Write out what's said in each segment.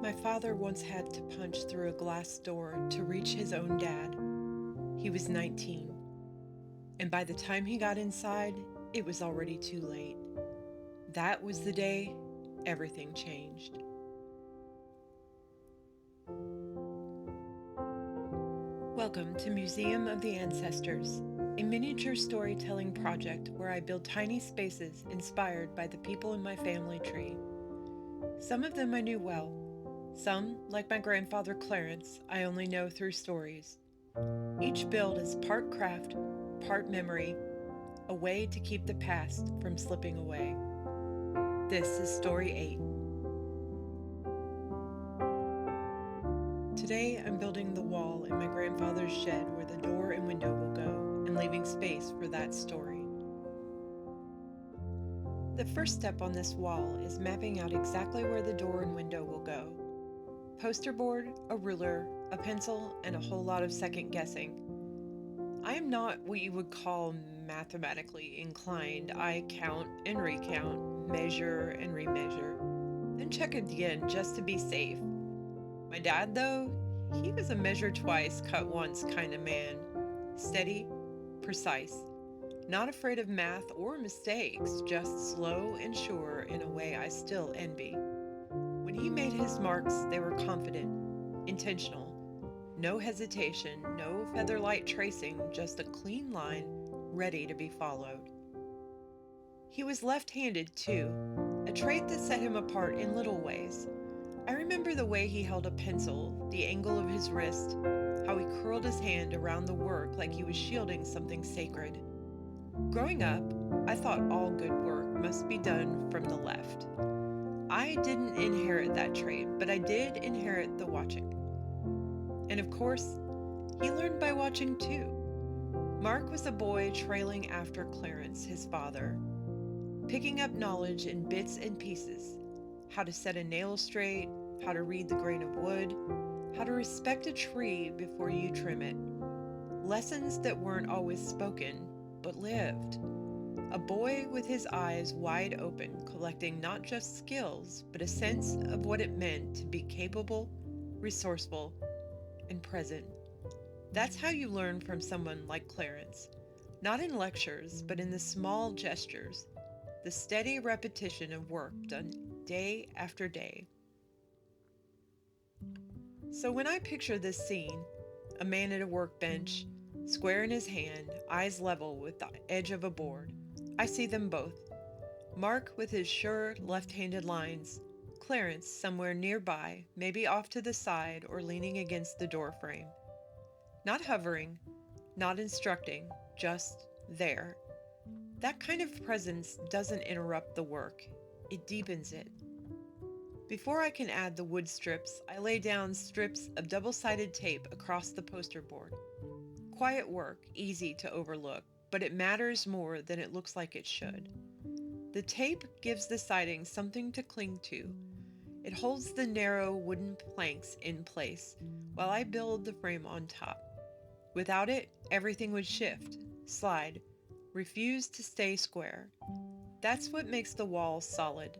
My father once had to punch through a glass door to reach his own dad. He was 19, and by the time he got inside, it was already too late. That was the day everything changed. Welcome to Museum of the Ancestors, a miniature storytelling project where I build tiny spaces inspired by the people in my family tree. Some of them I knew well. Some, like my grandfather Clarence, I only know through stories. Each build is part craft, part memory, a way to keep the past from slipping away. This is Story 8. Today I'm building the wall in my grandfather's shed where the door and window will go, and leaving space for that story. The first step on this wall is mapping out exactly where the door and window will go. Poster board, a ruler, a pencil, and a whole lot of second guessing. I am not what you would call mathematically inclined. I count and recount, measure and remeasure, then check again just to be safe. My dad, though, he was a measure twice, cut once kind of man. Steady, precise, not afraid of math or mistakes, just slow and sure in a way I still envy. When he made his marks, they were confident, intentional. No hesitation, no featherlight tracing, just a clean line ready to be followed. He was left-handed, too, a trait that set him apart in little ways. I remember the way he held a pencil, the angle of his wrist, how he curled his hand around the work like he was shielding something sacred. Growing up, I thought all good work must be done from the left. I didn't inherit that trait, but I did inherit the watching. And of course, he learned by watching too. Mark was a boy trailing after Clarence, his father, picking up knowledge in bits and pieces. How to set a nail straight, how to read the grain of wood, how to respect a tree before you trim it. Lessons that weren't always spoken, but lived. A boy with his eyes wide open, collecting not just skills, but a sense of what it meant to be capable, resourceful, and present. That's how you learn from someone like Clarence. Not in lectures, but in the small gestures, the steady repetition of work done day after day. So when I picture this scene, a man at a workbench, square in his hand, eyes level with the edge of a board, I see them both. Mark with his sure left-handed lines, Clarence somewhere nearby, maybe off to the side or leaning against the door frame. Not hovering, not instructing, just there. That kind of presence doesn't interrupt the work, it deepens it. Before I can add the wood strips, I lay down strips of double-sided tape across the poster board. Quiet work, easy to overlook, but it matters more than it looks like it should. The tape gives the siding something to cling to. It holds the narrow wooden planks in place while I build the frame on top. Without it, everything would shift, slide, refuse to stay square. That's what makes the wall solid.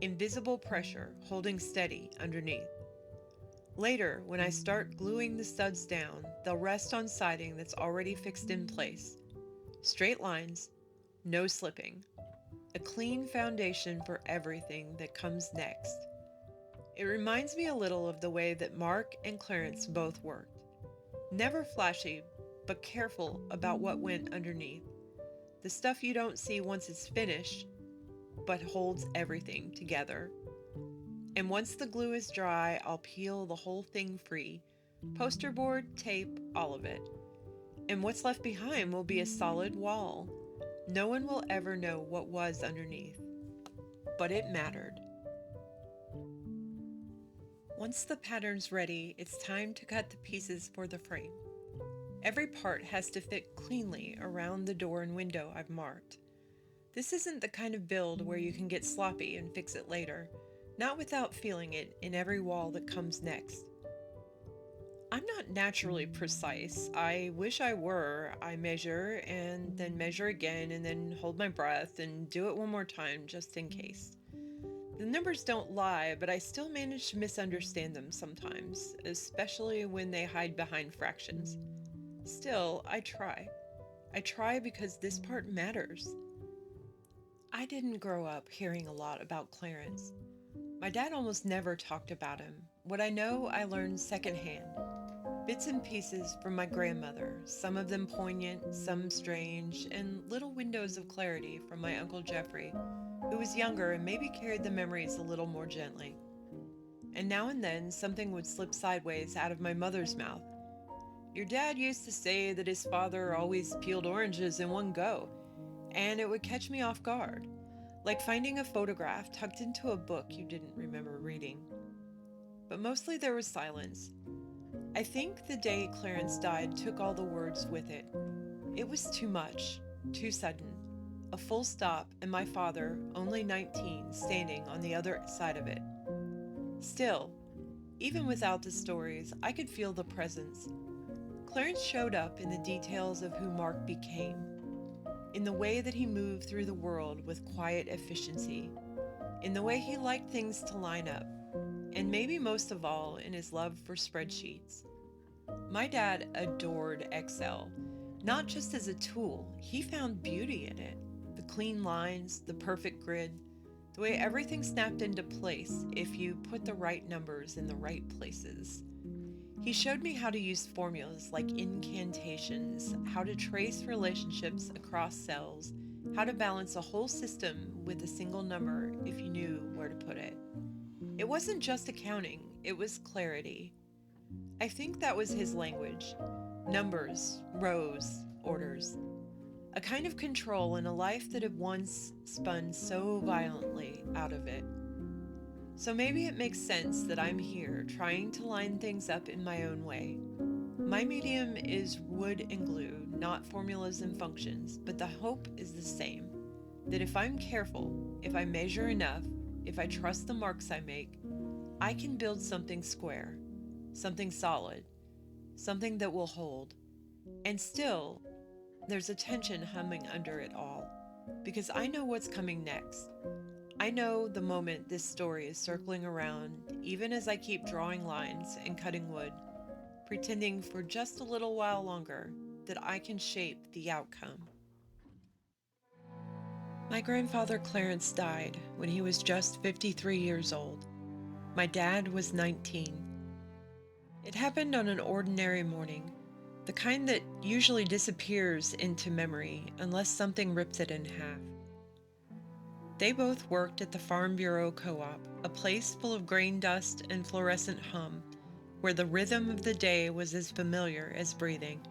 Invisible pressure holding steady underneath. Later, when I start gluing the studs down, they'll rest on siding that's already fixed in place. Straight lines, no slipping. A clean foundation for everything that comes next. It reminds me a little of the way that Mark and Clarence both worked. Never flashy, but careful about what went underneath. The stuff you don't see once it's finished, but holds everything together. And once the glue is dry, I'll peel the whole thing free. Poster board, tape, all of it. And what's left behind will be a solid wall. No one will ever know what was underneath. But it mattered. Once the pattern's ready, it's time to cut the pieces for the frame. Every part has to fit cleanly around the door and window I've marked. This isn't the kind of build where you can get sloppy and fix it later, not without feeling it in every wall that comes next. I'm not naturally precise. I wish I were. I measure and then measure again and then hold my breath and do it one more time just in case. The numbers don't lie, but I still manage to misunderstand them sometimes, especially when they hide behind fractions. Still, I try. I try because this part matters. I didn't grow up hearing a lot about Clarence. My dad almost never talked about him. What I know, I learned secondhand. Bits and pieces from my grandmother, some of them poignant, some strange, and little windows of clarity from my Uncle Jeffrey, who was younger and maybe carried the memories a little more gently. And now and then, something would slip sideways out of my mother's mouth. Your dad used to say that his father always peeled oranges in one go, and it would catch me off guard, like finding a photograph tucked into a book you didn't remember reading. But mostly there was silence. I think the day Clarence died took all the words with it. It was too much, too sudden. A full stop, and my father, only 19, standing on the other side of it. Still, even without the stories, I could feel the presence. Clarence showed up in the details of who Mark became, in the way that he moved through the world with quiet efficiency, in the way he liked things to line up, and maybe most of all in his love for spreadsheets. My dad adored Excel, not just as a tool, he found beauty in it. The clean lines, the perfect grid, the way everything snapped into place if you put the right numbers in the right places. He showed me how to use formulas like incantations, how to trace relationships across cells, how to balance a whole system with a single number if you knew where to put it. It wasn't just accounting, it was clarity. I think that was his language. Numbers, rows, orders. A kind of control in a life that had once spun so violently out of it. So maybe it makes sense that I'm here trying to line things up in my own way. My medium is wood and glue, not formulas and functions, but the hope is the same. That if I'm careful, if I measure enough, if I trust the marks I make, I can build something square, something solid, something that will hold. And still, there's a tension humming under it all, because I know what's coming next. I know the moment this story is circling around, even as I keep drawing lines and cutting wood, pretending for just a little while longer that I can shape the outcome. My grandfather Clarence died when he was just 53 years old. My dad was 19. It happened on an ordinary morning, the kind that usually disappears into memory unless something rips it in half. They both worked at the Farm Bureau Co-op, a place full of grain dust and fluorescent hum, where the rhythm of the day was as familiar as breathing.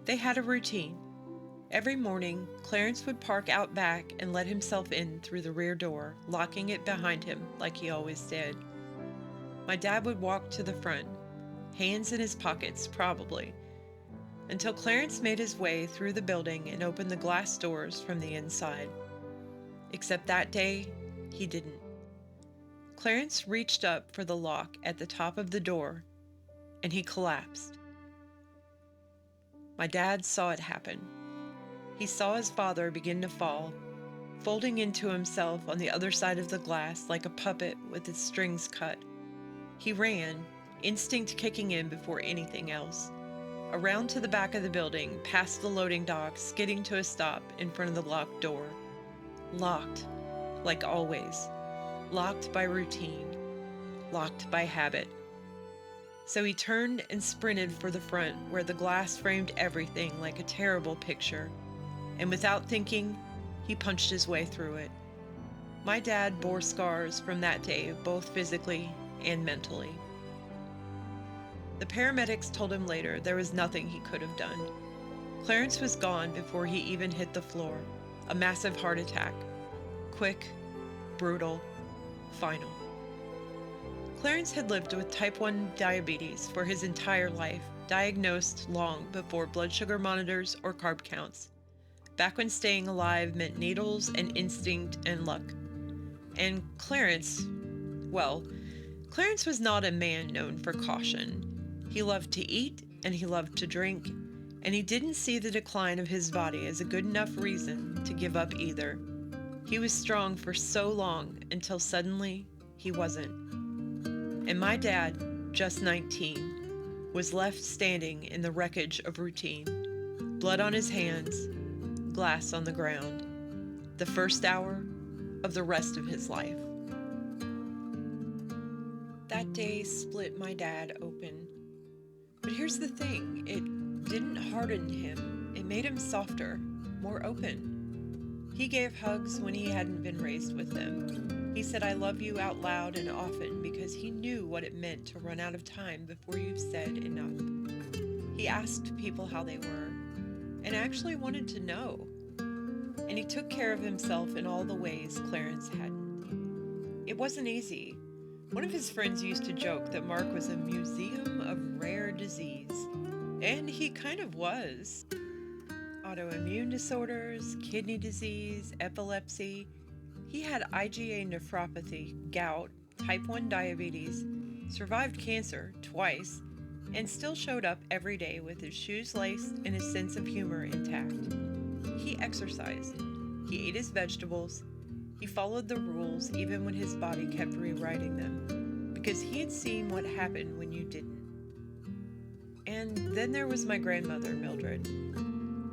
They had a routine. Every morning, Clarence would park out back and let himself in through the rear door, locking it behind him like he always did. My dad would walk to the front, hands in his pockets probably, until Clarence made his way through the building and opened the glass doors from the inside. Except that day, he didn't. Clarence reached up for the lock at the top of the door, and he collapsed. My dad saw it happen. He saw his father begin to fall, folding into himself on the other side of the glass like a puppet with its strings cut. He ran, instinct kicking in before anything else, around to the back of the building, past the loading dock, skidding to a stop in front of the locked door. Locked, like always. Locked by routine. Locked by habit. So he turned and sprinted for the front where the glass framed everything like a terrible picture. And without thinking, he punched his way through it. My dad bore scars from that day, both physically and mentally. The paramedics told him later there was nothing he could have done. Clarence was gone before he even hit the floor. A massive heart attack. Quick, brutal, final. Clarence had lived with type 1 diabetes for his entire life, diagnosed long before blood sugar monitors or carb counts. Back when staying alive meant needles and instinct and luck. And Clarence was not a man known for caution. He loved to eat and he loved to drink, and he didn't see the decline of his body as a good enough reason to give up either. He was strong for so long until suddenly he wasn't. And my dad, just 19, was left standing in the wreckage of routine, blood on his hands, glass on the ground, the first hour of the rest of his life. That day split my dad open. But here's the thing, it didn't harden him, it made him softer, more open. He gave hugs when he hadn't been raised with them. He said, "I love you" out loud and often because he knew what it meant to run out of time before you've said enough. He asked people how they were, and actually wanted to know. And he took care of himself in all the ways Clarence hadn't. It wasn't easy. One of his friends used to joke that Mark was a museum of rare disease. And he kind of was. Autoimmune disorders, kidney disease, epilepsy. He had IgA nephropathy, gout, type 1 diabetes, survived cancer twice, and still showed up every day with his shoes laced and his sense of humor intact. He exercised. He ate his vegetables. He followed the rules even when his body kept rewriting them, because he had seen what happened when you didn't. And then there was my grandmother, Mildred.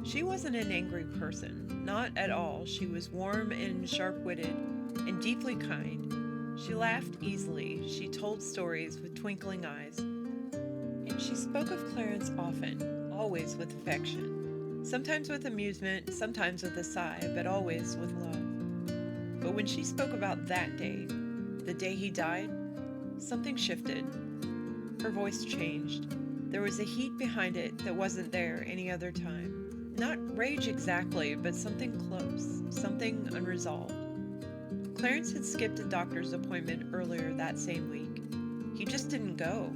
She wasn't an angry person, not at all. She was warm and sharp-witted and deeply kind. She laughed easily. She told stories with twinkling eyes. And she spoke of Clarence often, always with affection. Sometimes with amusement, sometimes with a sigh, but always with love. But when she spoke about that day, the day he died, something shifted. Her voice changed. There was a heat behind it that wasn't there any other time. Not rage exactly, but something close, something unresolved. Clarence had skipped a doctor's appointment earlier that same week. He just didn't go.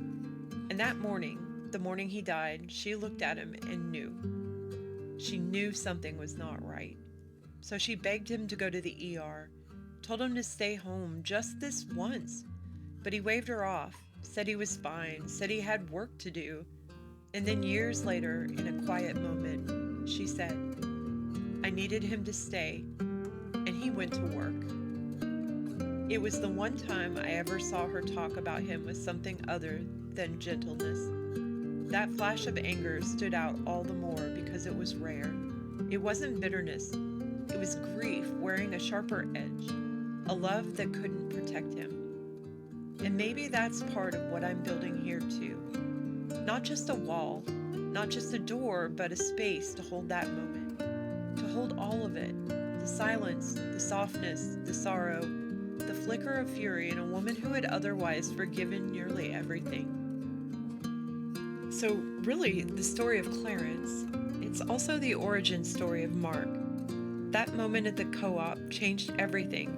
And that morning, the morning he died, she looked at him and knew. She knew something was not right. So she begged him to go to the ER, told him to stay home just this once. But he waved her off, said he was fine, said he had work to do. And then years later, in a quiet moment, she said, "I needed him to stay," and he went to work. It was the one time I ever saw her talk about him with something other than gentleness. That flash of anger stood out all the more because it was rare. It wasn't bitterness. It was grief wearing a sharper edge, a love that couldn't protect him. And maybe that's part of what I'm building here too. Not just a wall, not just a door, but a space to hold that moment, to hold all of it, the silence, the softness, the sorrow, the flicker of fury in a woman who had otherwise forgiven nearly everything. So really, the story of Clarence, it's also the origin story of Mark. That moment at the co-op changed everything,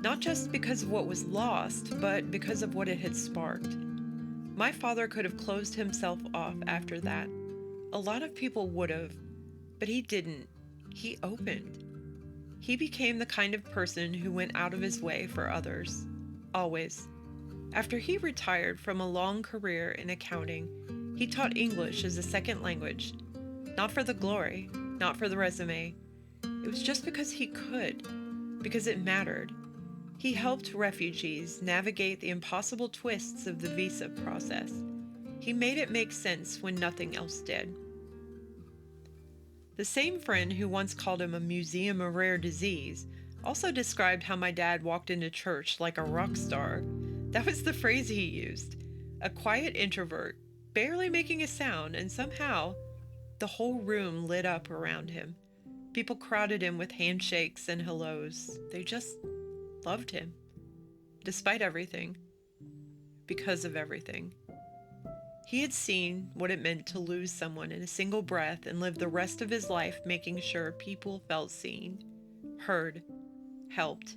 not just because of what was lost, but because of what it had sparked. My father could have closed himself off after that. A lot of people would have, but he didn't. He opened. He became the kind of person who went out of his way for others. Always. After he retired from a long career in accounting, he taught English as a second language. Not for the glory, not for the resume. It was just because he could, because it mattered. He helped refugees navigate the impossible twists of the visa process. He made it make sense when nothing else did. The same friend who once called him a museum of rare disease also described how my dad walked into church like a rock star. That was the phrase he used. A quiet introvert, barely making a sound, and somehow the whole room lit up around him. People crowded him with handshakes and hellos. They just loved him. Despite everything. Because of everything. He had seen what it meant to lose someone in a single breath and live the rest of his life making sure people felt seen, heard, helped.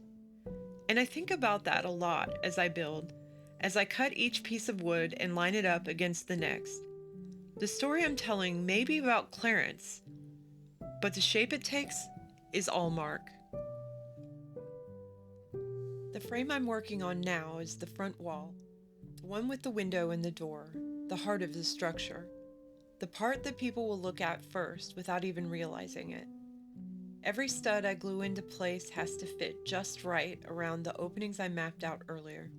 And I think about that a lot as I build, as I cut each piece of wood and line it up against the next. The story I'm telling may be about Clarence, but the shape it takes is all Mark. The frame I'm working on now is the front wall, the one with the window and the door, the heart of the structure, the part that people will look at first without even realizing it. Every stud I glue into place has to fit just right around the openings I mapped out earlier.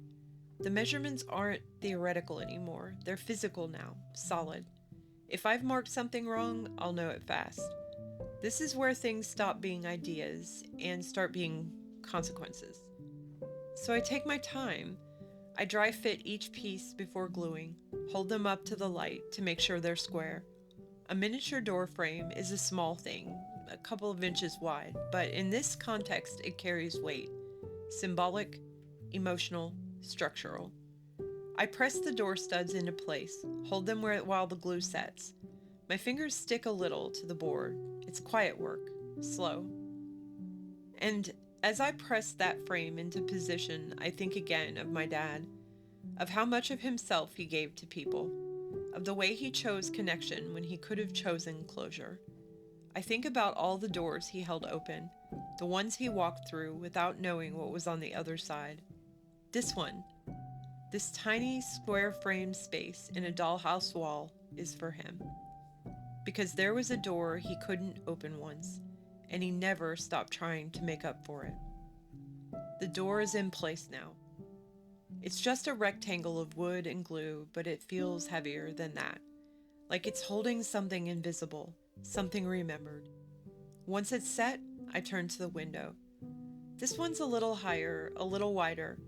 The measurements aren't theoretical anymore, they're physical now, solid. If I've marked something wrong, I'll know it fast. This is where things stop being ideas and start being consequences. So I take my time. I dry fit each piece before gluing, hold them up to the light to make sure they're square. A miniature door frame is a small thing, a couple of inches wide, but in this context it carries weight. Symbolic, emotional, structural. I press the door studs into place, hold them while the glue sets. My fingers stick a little to the board. It's quiet work, slow. And as I press that frame into position, I think again of my dad, of how much of himself he gave to people, of the way he chose connection when he could have chosen closure. I think about all the doors he held open, the ones he walked through without knowing what was on the other side. This one, this tiny square frame space in a dollhouse wall, is for him. Because there was a door he couldn't open once, and he never stopped trying to make up for it. The door is in place now. It's just a rectangle of wood and glue, but it feels heavier than that, like it's holding something invisible, something remembered. Once it's set, I turn to the window. This one's a little higher, a little wider.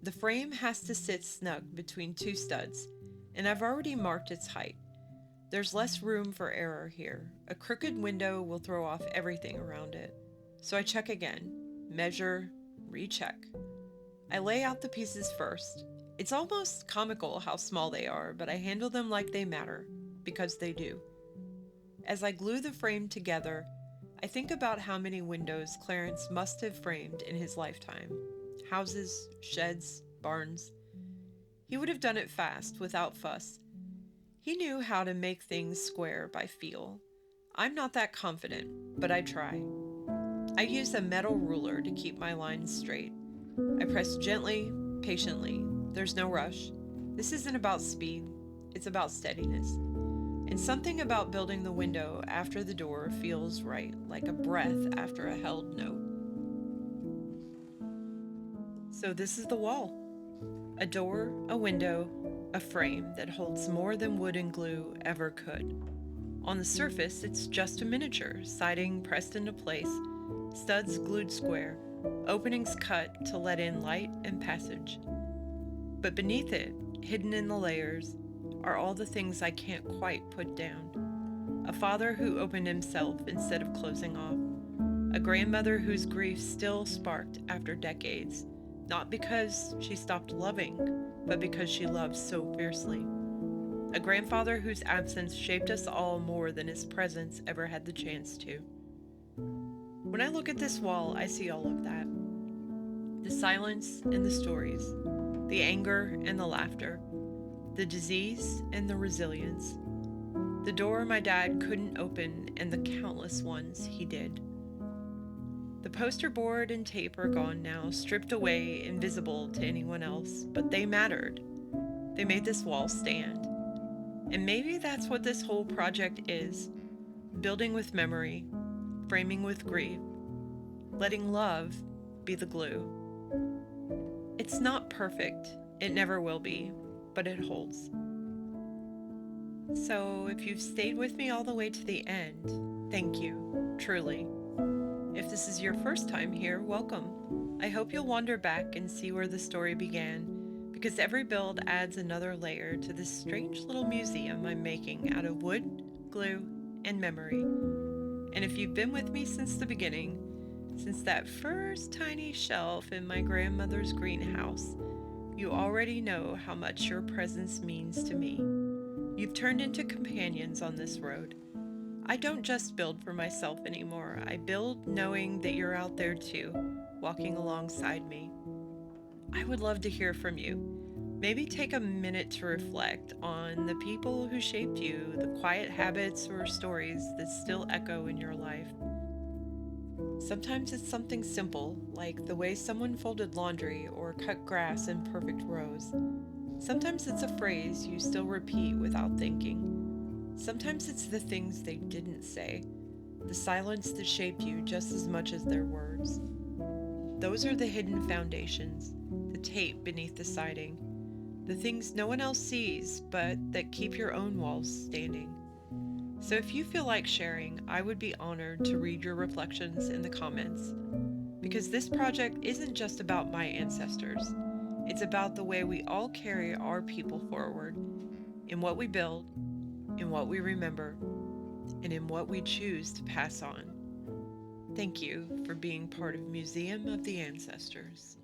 The frame has to sit snug between two studs, and I've already marked its height. There's less room for error here. A crooked window will throw off everything around it. So I check again, measure, recheck. I lay out the pieces first. It's almost comical how small they are, but I handle them like they matter, because they do. As I glue the frame together, I think about how many windows Clarence must have framed in his lifetime. Houses, sheds, barns. He would have done it fast, without fuss. He knew how to make things square by feel. I'm not that confident, but I try. I use a metal ruler to keep my lines straight. I press gently, patiently. There's no rush. This isn't about speed, it's about steadiness. And something about building the window after the door feels right, like a breath after a held note. So this is the wall. A door, a window, a frame that holds more than wood and glue ever could. On the surface, it's just a miniature, siding pressed into place, studs glued square, openings cut to let in light and passage. But beneath it, hidden in the layers, are all the things I can't quite put down. A father who opened himself instead of closing off. A grandmother whose grief still sparked after decades, not because she stopped loving, but because she loved so fiercely. A grandfather whose absence shaped us all more than his presence ever had the chance to. When I look at this wall, I see all of that. The silence and the stories, the anger and the laughter, the disease and the resilience, the door my dad couldn't open and the countless ones he did. The poster board and tape are gone now, stripped away, invisible to anyone else, but they mattered. They made this wall stand. And maybe that's what this whole project is. Building with memory, framing with grief, letting love be the glue. It's not perfect, it never will be, but it holds. So if you've stayed with me all the way to the end, thank you, truly. If this is your first time here, welcome. I hope you'll wander back and see where the story began, because every build adds another layer to this strange little museum I'm making out of wood, glue, and memory. And if you've been with me since the beginning, since that first tiny shelf in my grandmother's greenhouse, you already know how much your presence means to me. You've turned into companions on this road. I don't just build for myself anymore. I build knowing that you're out there too, walking alongside me. I would love to hear from you. Maybe take a minute to reflect on the people who shaped you, the quiet habits or stories that still echo in your life. Sometimes it's something simple, like the way someone folded laundry or cut grass in perfect rows. Sometimes it's a phrase you still repeat without thinking. Sometimes it's the things they didn't say, the silence that shaped you just as much as their words. Those are the hidden foundations, the tape beneath the siding, the things no one else sees but that keep your own walls standing. So if you feel like sharing, I would be honored to read your reflections in the comments, because this project isn't just about my ancestors. It's about the way we all carry our people forward, in what we build, in what we remember, and in what we choose to pass on. Thank you for being part of Museum of the Ancestors.